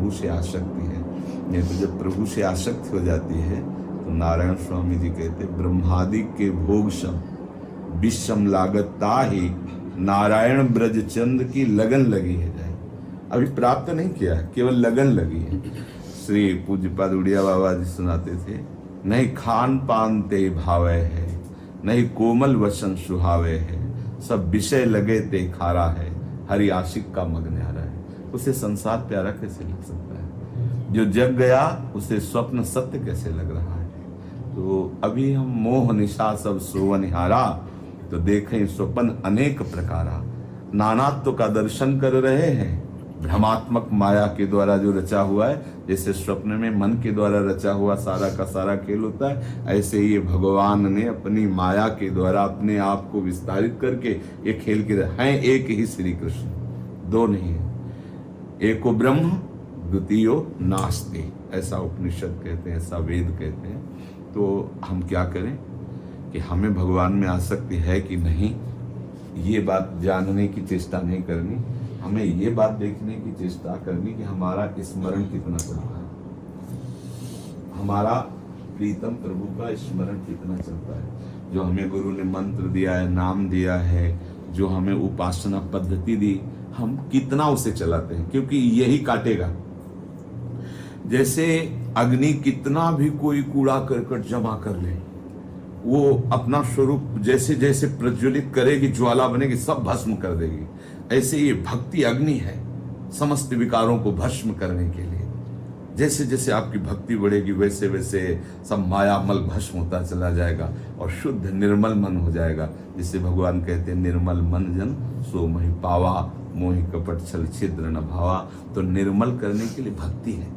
प्रभु से आसक्ति है। नहीं तो जब प्रभु से आसक्ति हो जाती है तो नारायण स्वामी जी कहते ब्रह्मादि के भोग सम विषम लागत ताहि नारायण ब्रज चंद की लगन लगी है जाए। अभी प्राप्त नहीं किया है, केवल लगन लगी है। श्री पूज्यपाद उड़िया बाबा जी सुनाते थे, नहीं खान पान ते भावे है, नहीं कोमल वसन सुहावे है, सब विषय लगे ते खारा है, हरि आशिक का मग न्यारा है। उसे संसार प्यारा कैसे लग सकता है? जो जग गया उसे स्वप्न सत्य कैसे लग रहा है? तो अभी हम मोह निशा सब सोवनिहारा, तो देखें स्वप्न अनेक प्रकारा, नानात्व का दर्शन कर रहे हैं। भ्रमात्मक माया के द्वारा जो रचा हुआ है, जैसे स्वप्न में मन के द्वारा रचा हुआ सारा का सारा खेल होता है, ऐसे ही भगवान ने अपनी माया के द्वारा अपने आप को विस्तारित करके ये खेल के हैं। एक ही श्री कृष्ण, दो नहीं है। एको ब्रह्म द्वितीयो नास्ति, ऐसा उपनिषद कहते हैं, ऐसा वेद कहते हैं। तो हम क्या करें कि हमें भगवान में आसक्ति है कि नहीं, ये बात जानने की चेष्टा नहीं करनी। हमें ये बात देखने की चेष्टा करनी कि हमारा स्मरण कितना चलता है, हमारा प्रीतम प्रभु का स्मरण कितना चलता है। जो हमें गुरु ने मंत्र दिया है, नाम दिया है, जो हमें उपासना पद्धति दी, हम कितना उसे चलाते हैं, क्योंकि यही काटेगा। जैसे अग्नि कितना भी कोई कूड़ा करकट जमा कर ले, वो अपना स्वरूप जैसे जैसे प्रज्वलित करेगी, ज्वाला बनेगी, सब भस्म कर देगी। ऐसे ये भक्ति अग्नि है समस्त विकारों को भस्म करने के लिए। जैसे जैसे आपकी भक्ति बढ़ेगी वैसे वैसे सब मायामल भस्म होता चला जाएगा और शुद्ध निर्मल मन हो जाएगा। जिसे भगवान कहते हैं निर्मल मन जन सो महि पावा, मोहि कपट छल छिद्र न भावा। तो निर्मल करने के लिए भक्ति है,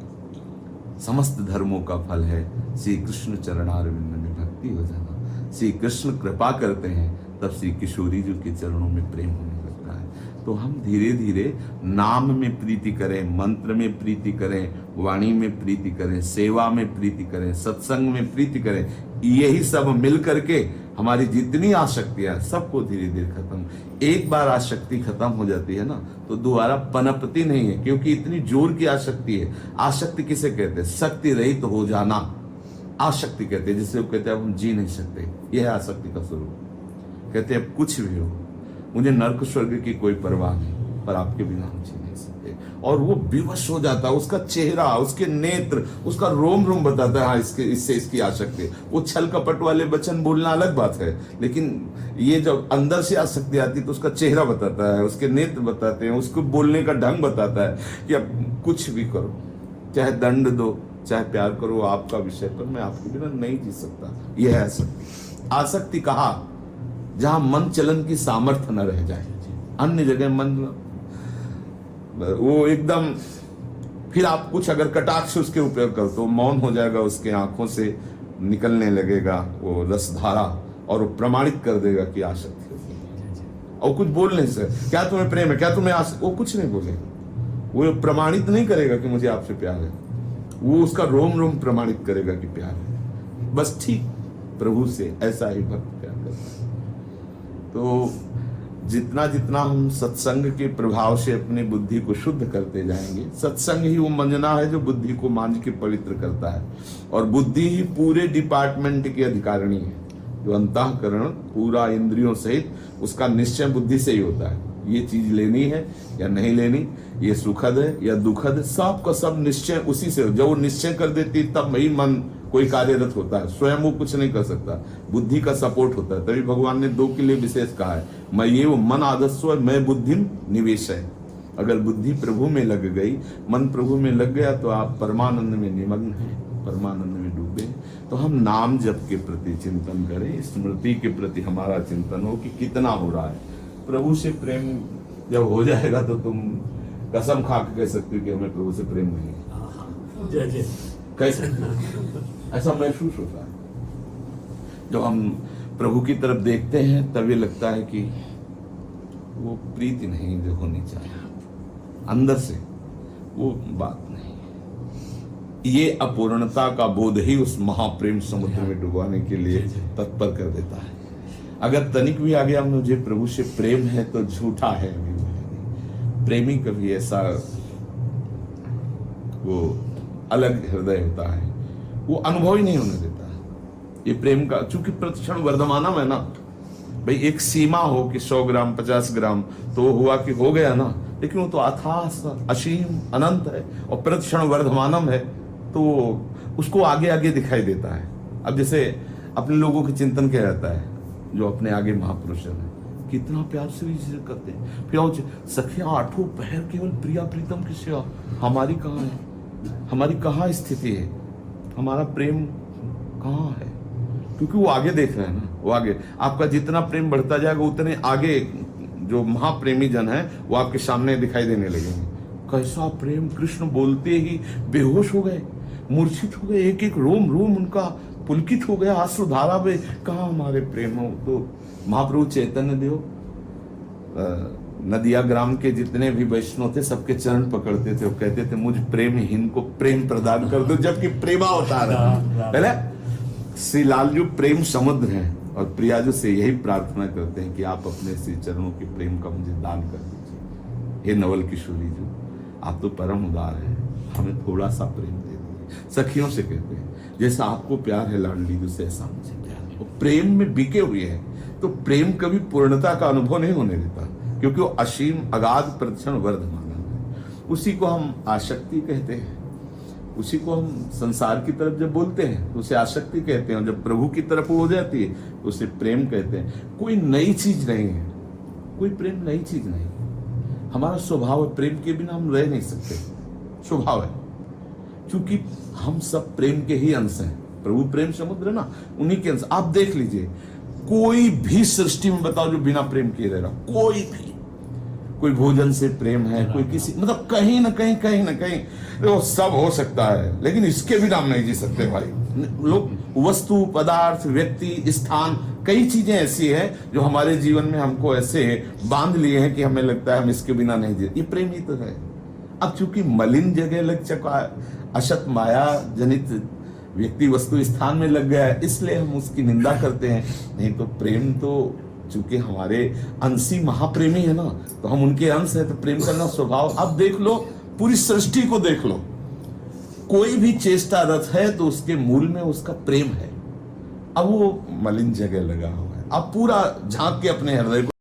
समस्त धर्मों का फल है श्री कृष्ण चरणारविंद में भक्ति हो जाना। श्री कृष्ण कृपा करते हैं तब श्री किशोरी जी के चरणों में प्रेम होने लगता है। तो हम धीरे धीरे नाम में प्रीति करें, मंत्र में प्रीति करें, वाणी में प्रीति करें, सेवा में प्रीति करें, सत्संग में प्रीति करें। यही सब मिल करके हमारी जितनी आसक्तियां सबको धीरे धीरे खत्म। एक बार आसक्ति खत्म हो जाती है ना तो दोबारा पनपती नहीं है, क्योंकि इतनी जोर की आसक्ति है। आसक्ति किसे कहते हैं? शक्ति रहित तो हो जाना आसक्ति कहते हैं, जिससे वो कहते हैं हम जी नहीं सकते। यह है आसक्ति का स्वरूप। कहते हैं कुछ भी हो, मुझे नरक स्वर्ग की कोई परवाह नहीं, पर आपके बिना हम जी नहीं सकते। और वो विवश हो जाता है, उसका चेहरा, उसके नेत्र, उसका रोम रोम बताता है हाँ इससे इसकी आसक्ति। वो छल कपट वाले वचन बोलना अलग बात है, लेकिन ये जब अंदर से आसक्ति आती तो उसका चेहरा बताता है, उसके नेत्र बताते हैं, उसको बोलने का ढंग बताता है कि अब कुछ भी करो, चाहे दंड दो, चाहे प्यार करो, आपका विषय पर मैं आपके बिना नहीं जी सकता। यह है आसक्ति। आसक्ति कहा जहां मन चलन की सामर्थ्य न रह जाए, अन्य जगह मन वो एकदम, फिर आप कुछ अगर कटाक्ष उसके उपयोग करो तो मौन हो जाएगा, उसके आंखों से निकलने लगेगा वो रसधारा और वो प्रमाणित कर देगा कि आसक्ति होगी। और कुछ बोल नहीं सकते, क्या तुम्हें प्रेम है, क्या तुम्हें वो कुछ नहीं बोलेगा। वो प्रमाणित नहीं करेगा कि मुझे आपसे प्यार है, वो उसका रोम रोम प्रमाणित करेगा कि प्यार है। बस ठीक प्रभु से ऐसा ही भक्त प्यार करता है। तो जितना जितना हम सत्संग के प्रभाव से अपनी बुद्धि को शुद्ध करते जाएंगे, सत्संग ही वो मंजना है जो बुद्धि को मांझ के पवित्र करता है। और बुद्धि ही पूरे डिपार्टमेंट की अधिकारिणी है। जो अंतःकरण पूरा इंद्रियों सहित उसका निश्चय बुद्धि से ही होता है। ये चीज लेनी है या नहीं लेनी, ये सुखद है या दुखद, सब का सब निश्चय उसी से। जब वो निश्चय कर देती तब वही मन कोई कार्यरत होता है, स्वयं वो कुछ नहीं कर सकता, बुद्धि का सपोर्ट होता है। तभी भगवान ने दो के लिए विशेष कहा है, मैं ये वो मन आदस्व मैं बुद्धि निवेश है। अगर बुद्धि प्रभु में लग गई, मन प्रभु में लग गया तो आप परमानंद में निमग्न हैं, परमानंद में डूबे। तो हम नाम जप के प्रति चिंतन करें, स्मृति के प्रति हमारा चिंतन हो कि कितना हो रहा है। प्रभु से प्रेम जब हो जाएगा तो तुम कसम खा के कह सकते हो कि हमें प्रभु से प्रेम नहीं है। जय जय। कैसे ऐसा महसूस होता है जब हम प्रभु की तरफ देखते हैं, तभी लगता है कि वो प्रीति नहीं जो होनी चाहिए अंदर से, वो बात नहीं। ये अपूर्णता का बोध ही उस महाप्रेम समुद्र में डुबाने के लिए तत्पर कर देता है। अगर तनिक भी आ गया मुझे प्रभु से प्रेम है तो झूठा है। प्रेमी कभी ऐसा वो अलग हृदय होता है, वो अनुभव ही नहीं होने देता है ये प्रेम का। चूंकि प्रतिक्षण वर्धमानम है ना भाई, एक सीमा हो कि 100 ग्राम 50 ग्राम तो हुआ कि हो गया ना, लेकिन वो तो अथाह असीम अनंत है और प्रतिक्षण वर्धमानम है, तो उसको आगे आगे दिखाई देता है। अब जैसे अपने लोगों के चिंतन क्या रहता है, जो अपने आगे महापुरुष हैं कितना प्यार से भी करते हैं, फिर सखिया 8 पहर केवल प्रिया प्रीतम की सेवा, हमारी कहाँ है, हमारी कहाँ स्थिति है, हमारा प्रेम कहाँ है? क्योंकि वो आगे देख रहे हैं ना, वो आगे आपका जितना प्रेम बढ़ता जाएगा उतने आगे जो महाप्रेमी जन है वो आपके सामने दिखाई देने लगेंगे। कैसा प्रेम, कृष्ण बोलते ही बेहोश हो गए, मूर्छित हो गए, एक एक रोम रोम उनका पुलकित हो गया, आंसुधारा में कहाँ हमारे प्रेम हो। तो महाप्रभु चैतन्य देव नदिया ग्राम के जितने भी वैष्णव थे सबके चरण पकड़ते थे, वो कहते थे मुझ प्रेमहीन को प्रेम प्रदान कर दो, जबकि प्रेमा अवतार है। पहले श्री लालजू प्रेम समुद्र हैं और प्रियाजू से यही प्रार्थना करते हैं कि आप अपने श्री चरणों के प्रेम का मुझे दान कर दीजिए। हे नवल किशोरी जी, आप तो परम उदार हैं, हमें थोड़ा सा प्रेम दे दीजिए। सखियों से कहते हैं जैसा आपको प्यार है लाडली जी से ऐसा मुझे प्यार है। वो प्रेम में बिके हुए हैं, तो प्रेम कभी पूर्णता का अनुभव नहीं होने देता, क्योंकि वो असीम अगाध प्रतिक्षण वर्धमान है। उसी को हम आसक्ति कहते हैं, उसी को हम संसार की तरफ जब बोलते हैं तो उसे आसक्ति कहते हैं, और जब प्रभु की तरफ हो जाती है तो उसे प्रेम कहते हैं। कोई नई चीज नहीं है, कोई प्रेम नई चीज नहीं, हमारा स्वभाव है, प्रेम के बिना हम रह नहीं सकते, स्वभाव है। क्योंकि हम सब प्रेम के ही अंश हैं, प्रभु प्रेम समुद्र ना, उन्हीं के अंश। आप देख लीजिए, कोई भी सृष्टि में बताओ जो बिना प्रेम किए रह रहा, कोई भी। कोई भोजन से प्रेम है, कोई किसी, मतलब कहीं ना कहीं वो सब हो सकता है, लेकिन इसके बिना हम नहीं जी सकते भाई। लोग वस्तु, पदार्थ, व्यक्ति, स्थान, कई चीजें ऐसी है जो हमारे जीवन में हमको ऐसे बांध लिए हैं कि हमें लगता है हम इसके बिना नहीं जी। ये प्रेम ही तो है। अब चूंकि मलिन जगह लग चुका है, असत माया जनित व्यक्ति वस्तु स्थान में लग गया है, इसलिए हम उसकी निंदा करते हैं। नहीं तो प्रेम तो चूंकि हमारे अंशी महाप्रेमी है ना, तो हम उनके अंश है, तो प्रेम करना स्वभाव। अब देख लो, पूरी सृष्टि को देख लो, कोई भी चेष्टा रथ है तो उसके मूल में उसका प्रेम है। अब वो मलिन जगह लगा हुआ है, अब पूरा झांक के अपने हृदय को